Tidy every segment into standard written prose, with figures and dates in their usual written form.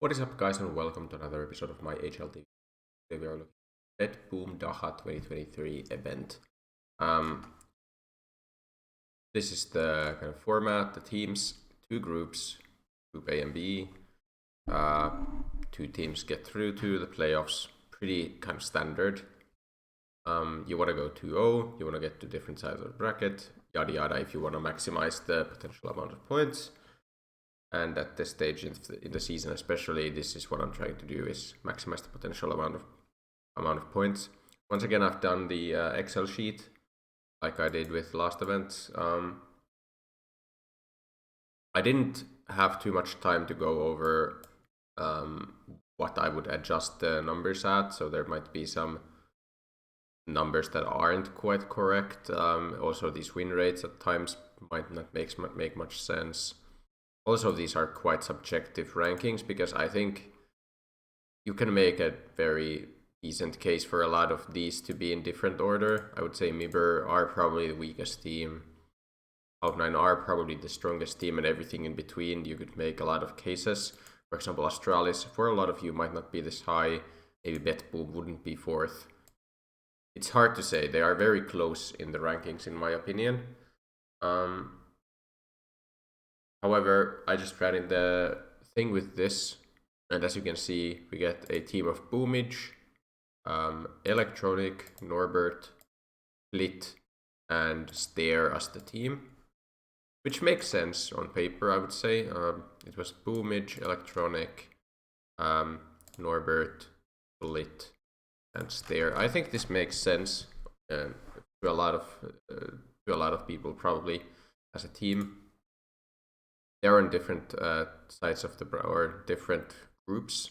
What is up, guys, and welcome to another episode of my HLTV. Today we are looking at BetBoom Dacha 2023 event. This is the kind of format, the teams, two groups, Group A and B. Two teams get through to the playoffs, pretty kind of standard. You want to go 2-0, you want to get to different sides of the bracket, yada yada, if you want to maximize the potential amount of points. And at this stage in the season especially, this is what I'm trying to do, is maximize the potential amount of points. Once again, I've done the Excel sheet like I did with last event. I didn't have too much time to go over what I would adjust the numbers at, so there might be some numbers that aren't quite correct. Also, these win rates at times might not make much sense. Also, these are quite subjective rankings because I think you can make a very decent case for a lot of these to be in different order. I would say Mibber are probably the weakest team. Cloud9 are probably the strongest team, and everything in between you could make a lot of cases. For example, Astralis, for a lot of you, might not be this high. Maybe BetBoom wouldn't be fourth. It's hard to say. They are very close in the rankings, in my opinion. However, I just ran in the thing with this, and as you can see, we get a team of Boomage, Electronic, Norbert, Flit, and Stare as the team, which makes sense on paper, I would say. It was Boomage, Electronic, Norbert, Flit, and Stare. I think this makes sense to a lot of people, probably, as a team. They're on different sides of or different groups.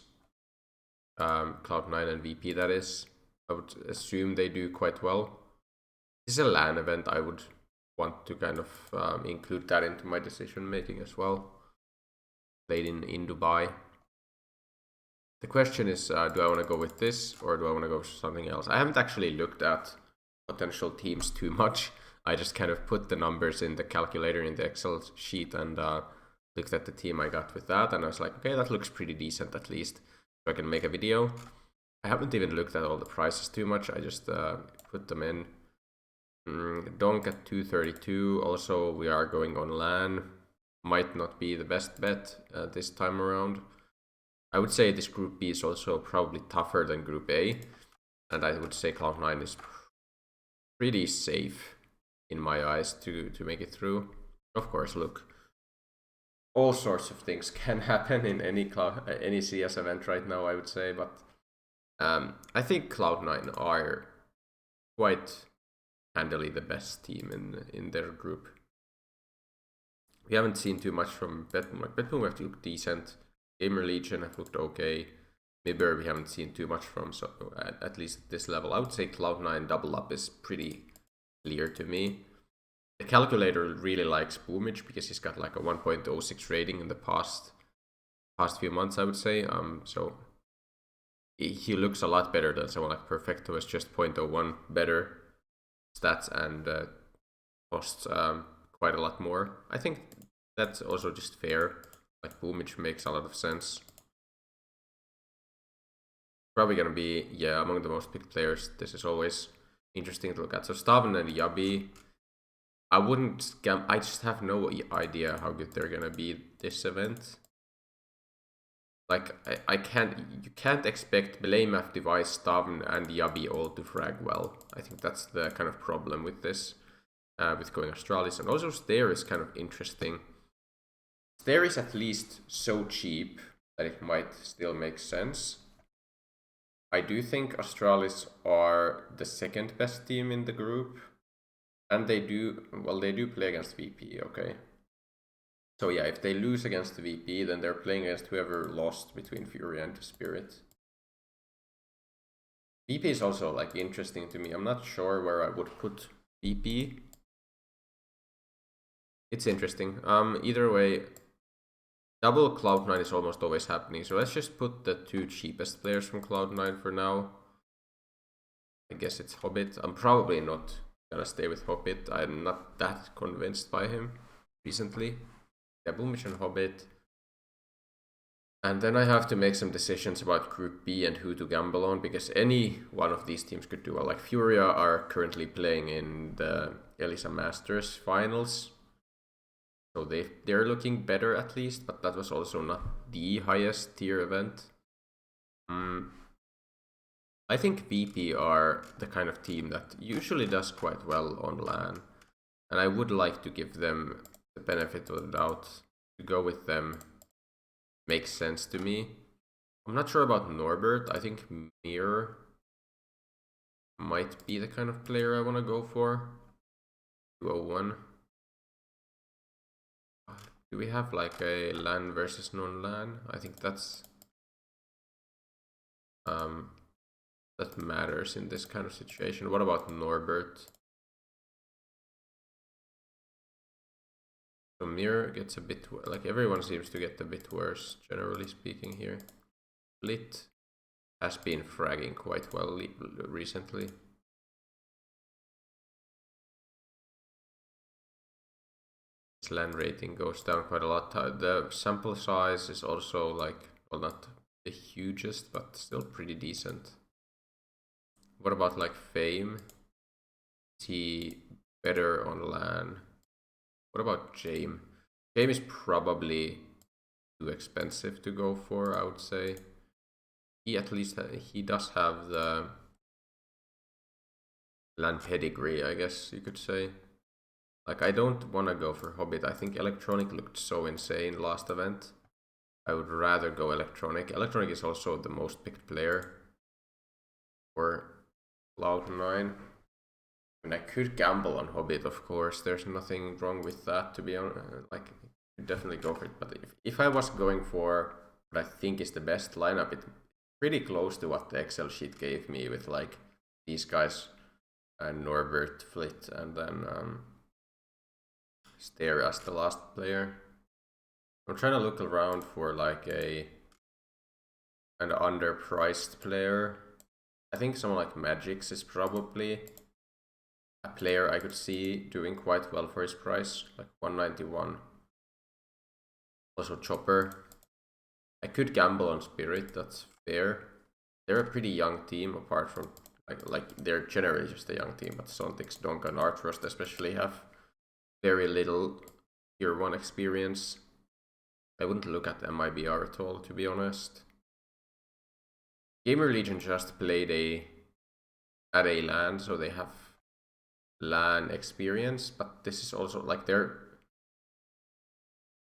Cloud9 and VP, that is. I would assume they do quite well. This is a LAN event. I would want to kind of include that into my decision making as well. Played in Dubai. The question is, do I want to go with this or do I want to go with something else? I haven't actually looked at potential teams too much. I just kind of put the numbers in the calculator in the Excel sheet and looked at the team I got with that, and I was like, okay, that looks pretty decent at least, so I can make a video. I haven't even looked at all the prices too much. I just put them in. Donk at 232. Also, we are going on LAN. Might not be the best bet this time around. I would say this Group B is also probably tougher than Group A, and I would say Cloud9 is pretty safe in my eyes to make it through. Of course, look, all sorts of things can happen in any CS event right now, I would say, but I think Cloud9 are quite handily the best team in their group. We haven't seen too much from BetBoom. Like, BetBoom have looked decent. Gamer Legion have looked okay. Mibber we haven't seen too much from, so at least at this level. I would say Cloud9 double up is pretty clear to me. The calculator really likes Boomage because he's got like a 1.06 rating in the past few months, I would say. So he looks a lot better than someone like Perfecto, is just 0.01 better stats and costs quite a lot more. I think that's also just fair. Like, Boomage makes a lot of sense. Probably gonna be, yeah, among the most picked players. This is always interesting to look at. So Staven and Yabi, I just have no idea how good they're gonna be this event. Like, you can't expect Belemaf, Device, Staven, and Yabi all to frag well. I think that's the kind of problem with this, with going Astralis. And also Stare is kind of interesting. Stare is at least so cheap that it might still make sense. I do think Astralis are the second best team in the group. And they do play against VP, okay? So yeah, if they lose against the VP, then they're playing against whoever lost between Fury and Spirit. VP is also like interesting to me. I'm not sure where I would put VP. It's interesting. Either way, double Cloud9 is almost always happening. So let's just put the two cheapest players from Cloud9 for now. I guess it's Hobbit. I'm probably not gonna stay with Hobbit. I'm not that convinced by him recently. Yeah, Boomage and Hobbit. And then I have to make some decisions about Group B and who to gamble on, because any one of these teams could do well. Like Furia are currently playing in the Elisa Masters finals, so they're looking better at least, but that was also not the highest tier event. I think VP are the kind of team that usually does quite well on LAN, and I would like to give them the benefit of the doubt. To go with them makes sense to me. I'm not sure about Norbert. I think Mir might be the kind of player I want to go for. 201. Do we have like a LAN versus non-LAN? I think that's that matters in this kind of situation. What about Norbert? So Mir gets a bit, like everyone seems to get a bit worse, generally speaking here. Split has been fragging quite well recently. His LAN rating goes down quite a lot. The sample size is also like, well, not the hugest, but still pretty decent. What about like Fame? Is he better on LAN? What about Jame? Jame is probably too expensive to go for, I would say. He at least he does have the LAN pedigree, I guess you could say. Like, I don't want to go for Hobbit. I think Electronic looked so insane last event. I would rather go Electronic. Electronic is also the most picked player for Cloud9. And I could gamble on Hobbit, of course. There's nothing wrong with that, to be honest. Like, I could definitely go for it. But if I was going for what I think is the best lineup, it's pretty close to what the Excel sheet gave me with, like, these guys, and Norbert, Flit, and then Stare as the last player. I'm trying to look around for, like, an underpriced player. I think someone like Magix is probably a player I could see doing quite well for his price, like 191. Also Chopper. I could gamble on Spirit, that's fair. They're a pretty young team, apart from like they're generally just a young team, but Sontix, Donka, and Artfrost especially have very little tier 1 experience. I wouldn't look at MIBR at all, to be honest. Gamer Legion just played at a LAN, so they have LAN experience, but this is also like they're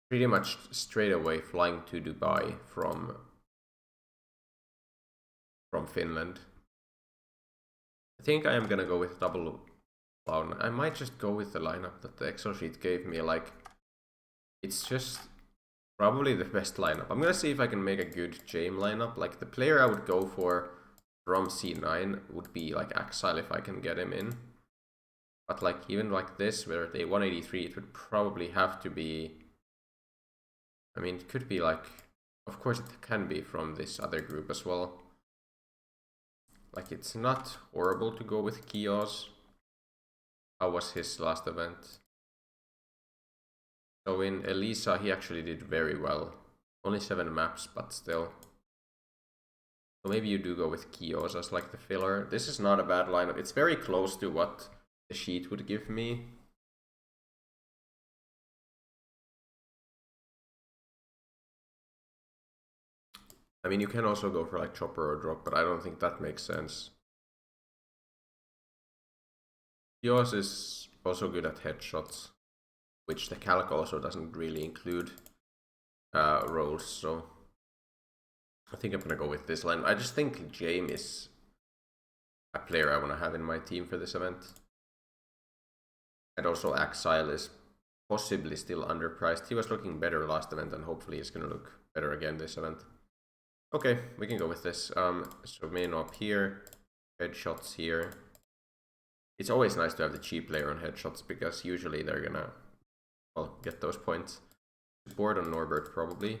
pretty much straight away flying to Dubai from Finland. I think I am gonna go with double Cloud9. I might just go with the lineup that the Excel sheet gave me. Like, it's just probably the best lineup. I'm gonna see if I can make a good Jame lineup. Like, the player I would go for from C9 would be like Axile if I can get him in. But like even like this, where at a 183, it would probably have to be. I mean, it could be like, of course, it can be from this other group as well. Like, it's not horrible to go with Kios. How was his last event? So in Elisa, he actually did very well. Only 7 maps, but still. So maybe you do go with Kios as like the filler. This is not a bad lineup. It's very close to what the sheet would give me. I mean, you can also go for like Chopper or Drop, but I don't think that makes sense. Kios is also good at headshots, which the calc also doesn't really include rolls, so I think I'm gonna go with this line. I just think Jame is a player I want to have in my team for this event. And also Axile is possibly still underpriced. He was looking better last event, and hopefully he's gonna look better again this event. Okay, we can go with this. So main op here, headshots here. It's always nice to have the cheap player on headshots, because usually they're gonna, well, get those points. Board on Norbert, probably.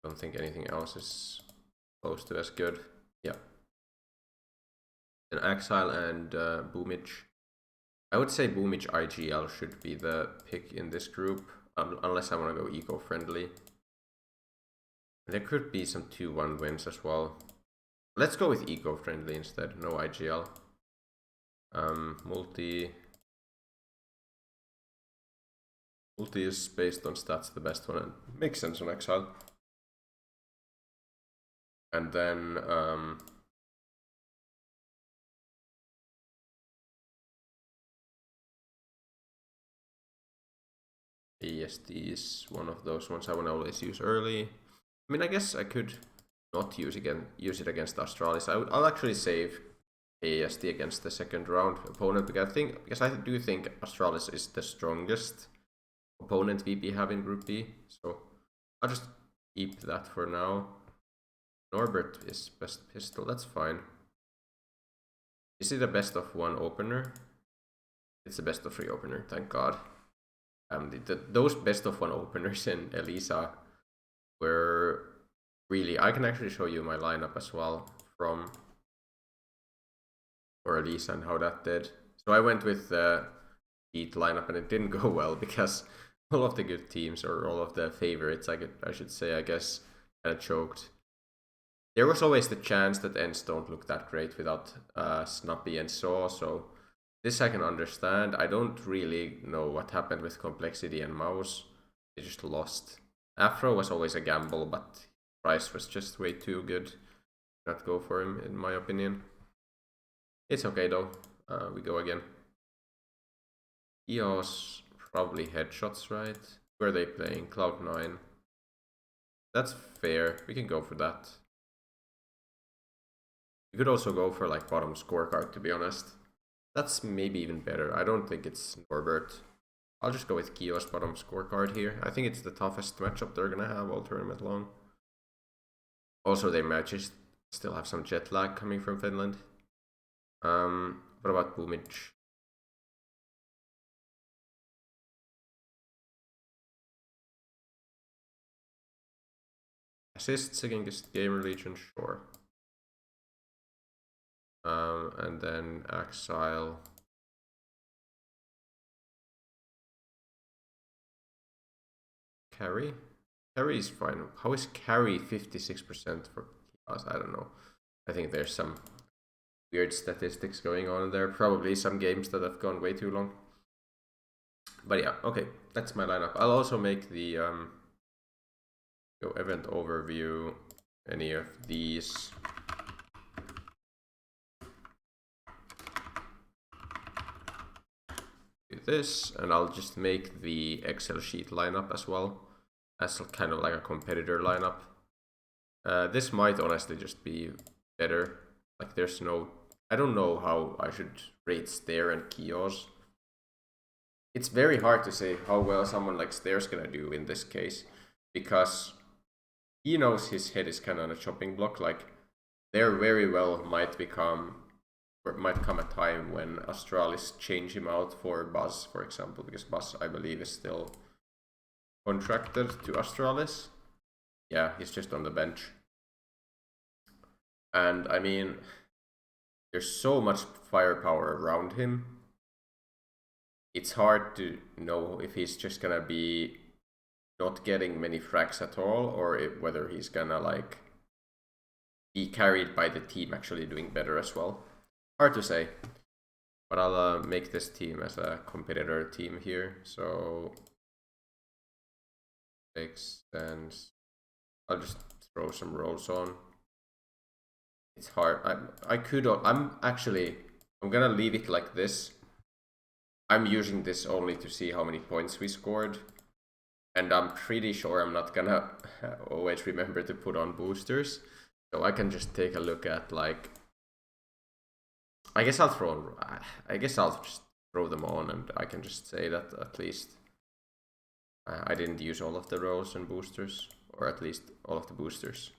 Don't think anything else is close to as good. Yeah. And Exile and Boomage. I would say Boomage IGL should be the pick in this group, unless I want to go eco-friendly. There could be some 2-1 wins as well. Let's go with eco-friendly instead, no IGL. Multi is based on stats, the best one, and makes sense on Exile. And then ASD is one of those ones I want to always use early. I mean, I guess I could not use it against Astralis. I'll actually save ASD against the second round opponent because I do think Astralis is the strongest opponent VP have in Group B. So I'll just keep that for now. Norbert is best pistol, that's fine. Is it a best of 1 opener? It's a best of 3 opener, thank God. Those best of 1 openers in Elisa were really... I can actually show you my lineup as well for Elisa and how that did. So I went with the Heat lineup and it didn't go well because all of the good teams, or all of the favorites, I should say, I guess, kind of choked. There was always the chance that ends don't look that great without Snappy and Saw, so this I can understand. I don't really know what happened with Complexity and Mouse. They just lost. Afro was always a gamble, but price was just way too good. Not go for him, in my opinion. It's okay though. We go again. EOS, probably headshots, right? Where are they playing? Cloud9. That's fair. We can go for that. You could also go for like bottom scorecard, to be honest. That's maybe even better. I don't think it's Norbert. I'll just go with Kio's bottom scorecard here. I think it's the toughest matchup they're gonna have all tournament long. Also, their matches still have some jet lag coming from Finland. What about Boomage? Assists against Gamer Legion, sure. And then Exile. Carry? Carry is fine. How is carry 56% for us? I don't know. I think there's some weird statistics going on there. Probably some games that have gone way too long. But yeah, okay. That's my lineup. I'll also make the event overview. Any of these. Do this, and I'll just make the Excel sheet lineup as well, as kind of like a competitor lineup. This might honestly just be better. Like there's no... I don't know how I should rate Stair and Kios. It's very hard to say how well someone like Stair's gonna do in this case, because he knows his head is kind of on a chopping block. Like there very well might come a time when Astralis change him out for Buzz, for example, because Buzz, I believe, is still contracted to Astralis. Yeah, he's just on the bench. And I mean, there's so much firepower around him. It's hard to know if he's just gonna be not getting many frags at all, or whether he's gonna like be carried by the team actually doing better as well. Hard to say, but I'll make this team as a competitor team here, so makes sense. I'll just throw some rolls on. It's hard. I'm gonna leave it like this. I'm using this only to see how many points we scored, and I'm pretty sure I'm not gonna always remember to put on boosters, so I can just take a look at like... I guess I'll just throw them on, and I can just say that at least I didn't use all of the rolls and boosters, or at least all of the boosters.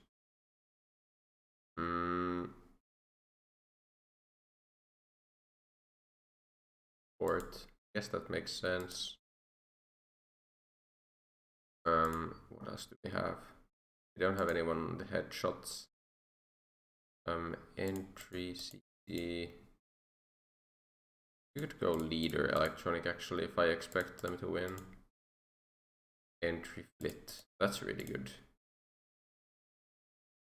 Port. Guess that makes sense. What else do we have? We don't have anyone on the headshots. Entry CD. You could go leader electronic actually if I expect them to win. Entry flit. That's really good.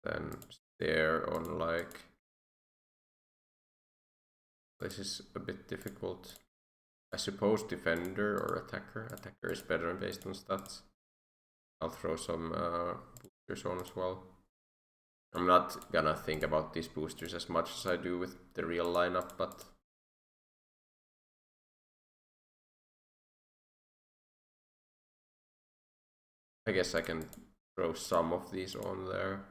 Then stare on like, this is a bit difficult. I suppose defender or attacker. Attacker is better based on stats. I'll throw some boosters on as well. I'm not gonna think about these boosters as much as I do with the real lineup, but I guess I can throw some of these on there.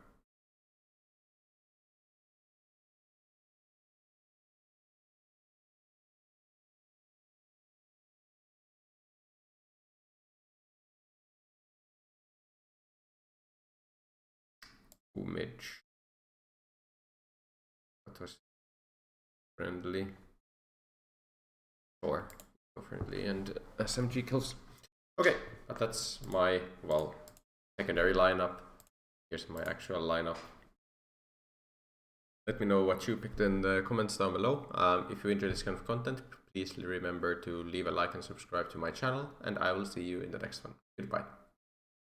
Image. That was friendly. Or friendly and SMG kills. Okay, but that's my, well, secondary lineup. Here's my actual lineup. Let me know what you picked in the comments down below. If you enjoy this kind of content, please remember to leave a like and subscribe to my channel, and I will see you in the next one. Goodbye.